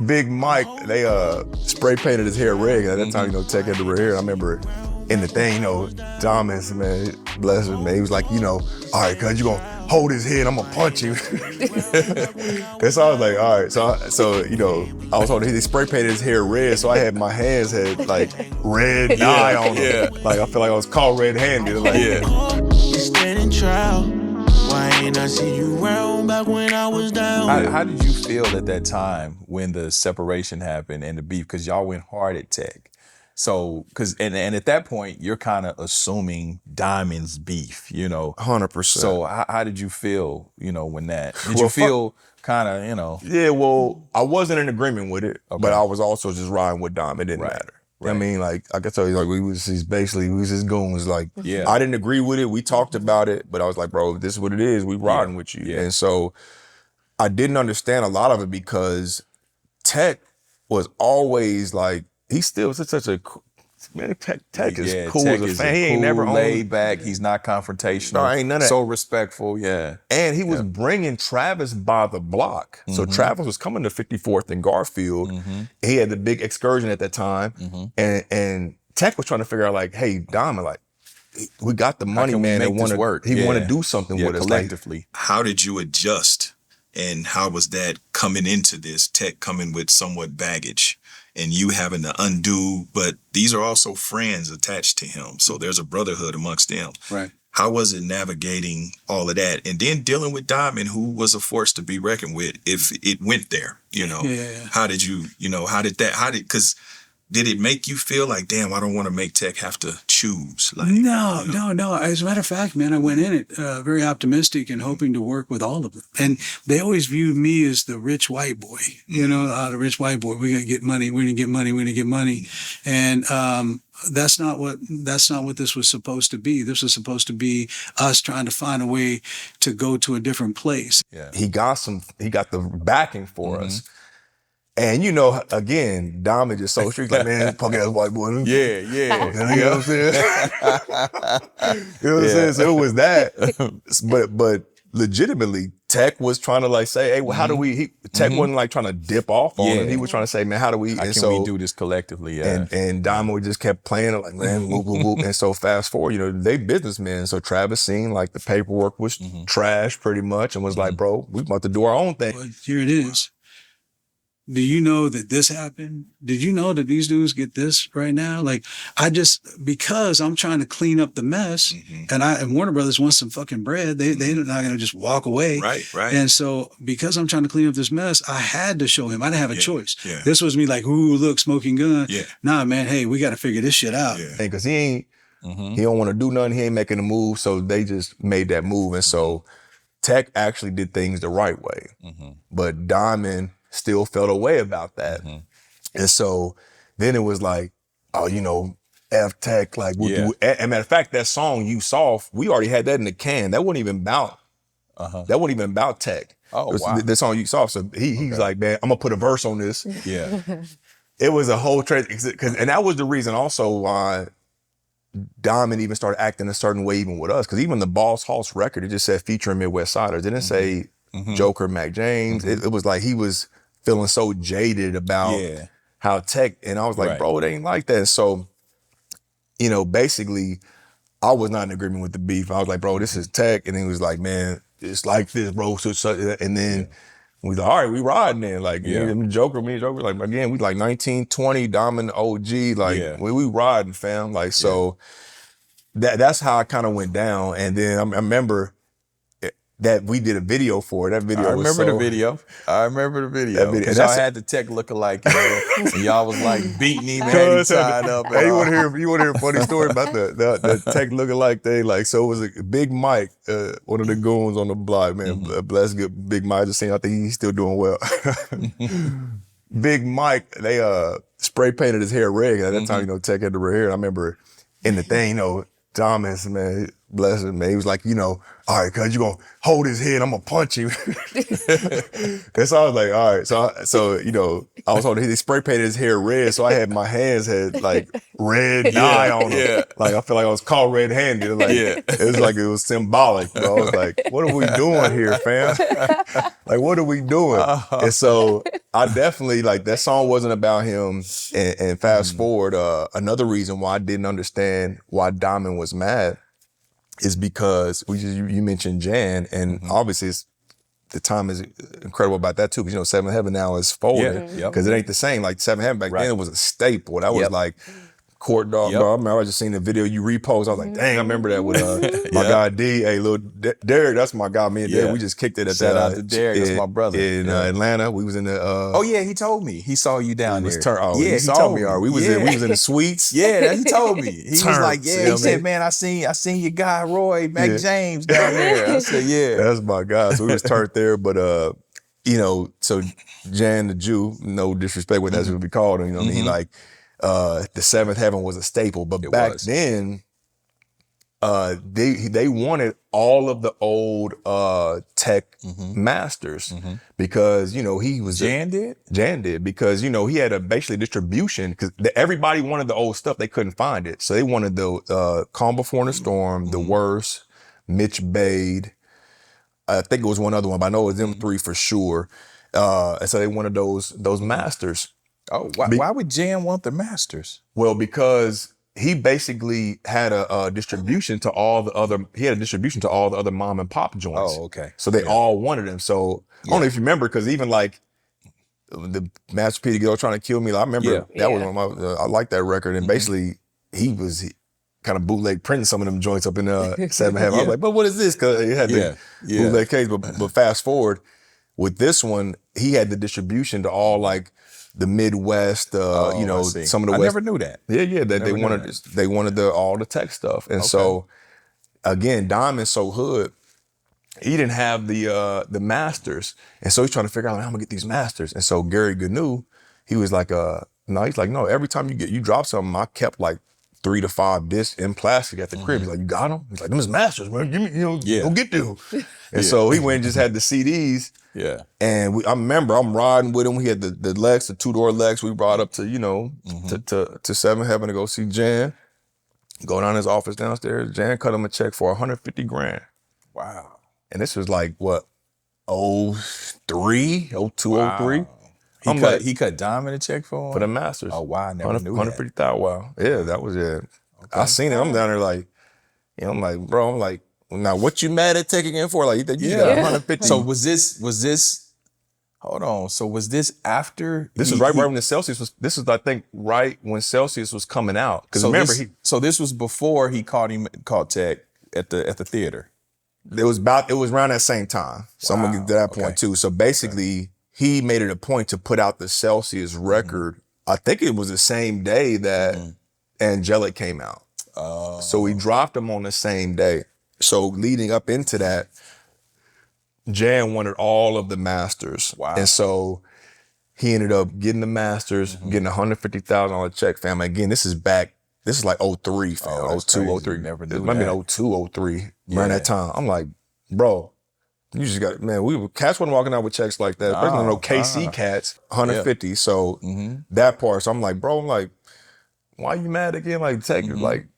Big Mike, they spray painted his hair red. At that time, Tech had the red hair. I remember in the thing, Dyamund, man, bless him, man. He was like, all right, cuz you gonna hold his head, I'm gonna punch you. And so I was like, all right. So I was holding, he spray painted his hair red, so I had my hands had like red dye on them. Yeah. Like I feel like I was caught red-handed. Like, Standing trial. Why ain't I see you around back when I was down? How did you feel at that time when the separation happened and the beef? Because y'all went hard at Tech. So, and at that point, you're kind of assuming Diamond's beef, 100%. So how did you feel, when that, did you feel kind of, Yeah, well, I wasn't in agreement with it, but I was also just riding with Dom. It didn't matter. Right. I mean, like, I could tell you, like, we was just goons. Like, I didn't agree with it. We talked about it, but I was like, bro, this is what it is. We riding with you. Yeah. And so I didn't understand a lot of it because Tech was always like, he's still such a, man, Tech is cool Tech as a fan. He cool, ain't never laid back. He's not confrontational. No, ain't none of that. So respectful, yeah. And he was bringing Travis by the block. So Travis was coming to 54th and Garfield. He had the big excursion at that time. And Tech was trying to figure out, like, hey, Diamond, like, we got the money, man. He want to do something with us collectively. How did you adjust? And how was that coming into this, Tech coming with somewhat baggage and you having to undo, but these are also friends attached to him. So there's a brotherhood amongst them. Right. How was it navigating all of that? And then dealing with Diamond, who was a force to be reckoned with if it went there, How did you, because did it make you feel like, damn, I don't want to make Tech have to choose? Like, No. As a matter of fact, man, I went in it very optimistic and hoping to work with all of them. And they always viewed me as the rich white boy, the rich white boy. We're going to get money. We're going to get money. We're going to get money. And that's not what this was supposed to be. This was supposed to be us trying to find a way to go to a different place. Yeah. He got the backing for us. And again, Diamond is so street, like, man, punk ass white boy. Yeah. You know what I'm saying? You know what I'm saying? So it was that. But legitimately, Tech was trying to, like, say, hey, well, how do we, Tech wasn't like trying to dip off on it. He was trying to say, man, how do we, how can we do this collectively? Yeah. And Diamond just kept playing it, like, man, whoop, whoop, whoop. And so fast forward, they businessmen. So Travis seen like the paperwork was trash pretty much and was like, bro, we about to do our own thing. Well, here it is. Do you know that this happened? Did you know that these dudes get this right now? Like, because I'm trying to clean up the mess, and Warner Brothers wants some fucking bread. They're not going to just walk away. Right. And so because I'm trying to clean up this mess, I had to show him. I didn't have a choice. Yeah. This was me like, ooh, look, smoking gun. Yeah. Nah, man, hey, we got to figure this shit out. Yeah. Because he don't want to do nothing. He ain't making a move. So they just made that move. And so Tech actually did things the right way. But Diamond still felt a way about that. And so then it was like, oh, F Tech, like, and matter of fact, that song You Soft, we already had that in the can. That wasn't even about Tech. Oh, wow. The song You Soft. So he's like, man, I'm gonna put a verse on this. Yeah. It was a whole trade, and that was the reason also why Diamond even started acting a certain way even with us. Because even the Boss Hoss record, it just said featuring Midwest Siders. It didn't say Joker, Mac James. It was like he was feeling so jaded about how Tech, and I was like, bro, it ain't like that. So, basically, I was not in agreement with the beef. I was like, bro, this is Tech, and he was like, man, it's like this, bro. So and then we was like, all right, we riding then. Like, me and Joker, like, again, we like 1920, Diamond OG, like, we riding, fam. Like, so that's how I kind of went down. And then I remember that we did a video for it. That video I remember the video. Because y'all had the Tech lookalike, and y'all was like beating him and had him tied up. Hey, you want to hear a funny story about the Tech lookalike thing? Like, so it was a Big Mike, one of the goons on the block, man. Bless good Big Mike. Just saying, I think he's still doing well. Big Mike, they spray painted his hair red. At that time, Tech had the red hair. I remember in the thing, Thomas, man, bless him, man. He was like, all right, cuz you gonna hold his head, I'm gonna punch him. And so I was like, all right. So I was holding, he spray painted his hair red, so I had my hands had like red dye on them. Yeah. Like I feel like I was caught red-handed. Like it was like it was symbolic. Bro. I was like, what are we doing here, fam? Like, what are we doing? And so I definitely, like, that song wasn't about him. And fast forward, another reason why I didn't understand why Dyamund was mad is because you mentioned Jan, and obviously the time is incredible about that too, because Seventh Heaven now is folded because it ain't the same. Like Seventh Heaven back then, it was a staple. That was like Court Dog, bro. I remember I just seen the video you repost. I was like, dang, I remember that with my guy D. Hey, little Derek, that's my guy. Me and Derek, we just kicked it at Shout out to Derek, that's my brother. In Atlanta. We was in the oh yeah, he told me. He saw you down there. He saw me. We was in the suites. Yeah, he told me. He was like, he said, man, I seen your guy Roy Mac James down there. I said, yeah. That's my guy. So we was turned there, but so Jan the Jew, no disrespect what that's what we called him, you know what I mean? Like the Seventh Heaven was a staple, but back then, they wanted all of the old tech masters because he was Jan did because he had a basically distribution because everybody wanted the old stuff, they couldn't find it, so they wanted the Calm Before the Storm, The Worst, Mitch Bade, I think it was one other one, but I know it was them three for sure, and so they wanted those masters. Oh, why would Jan want the masters? Well, because he basically had a distribution to all the other mom and pop joints. Oh, okay. So they all wanted him. So I don't know if you remember, because even like the Master P, the Girl Trying to Kill Me, I remember that was one of my, I like that record. And basically he kind of bootleg printing some of them joints up in Seventh Heaven. I was like, but what is this? Because he had the bootleg case. But fast forward with this one, he had the distribution to all like the Midwest, some of the West. I never knew that. Yeah, that they wanted all the tech stuff. And so again, Dyamund's so hood, he didn't have the masters. And so he's trying to figure out how I'm gonna get these masters. And so Gary Gnu, he was like, no, every time you drop something, I kept like 3 to 5 discs in plastic at the crib. He's like, you got them? He's like, them is masters, man. Give me, go get them. And so he went and just had the CDs. Yeah. And I remember I'm riding with him. We had the Lex, the 2-door Lex. We brought up to to Seventh Heaven to go see Jan. Go down his office downstairs. Jan cut him a check for $150,000. Wow. And this was like what, 03, 02, wow. 03. He cut Dyamund a check for him? For the masters. Oh wow, I never knew that. $150,000. Wow. Yeah, that was it. Okay. I seen it. I'm down there like, I'm like, bro, I'm like, now what you mad at taking in for? Like, you got $150,000. So was this, hold on. So was this after? This was right when the Celsius was, this was, I think, right when Celsius was coming out. Because remember, so this was before he caught Tech at the theater. It was around that same time. So I'm gonna get to that point too. So basically, he made it a point to put out the Celsius record. I think it was the same day that Angelic came out. So we dropped them on the same day. So leading up into that, Jan wanted all of the masters. Wow. And so he ended up getting the masters, getting a $150,000 check, fam. Again, this is like 03, fam. 02, 03. Never knew it might have been 02, 03, around that time. I'm like, bro, you just got, man, cats wasn't walking out with checks like that. Especially no KC cats, 150. So that part, so I'm like, bro, why you mad again? Like, take it, like,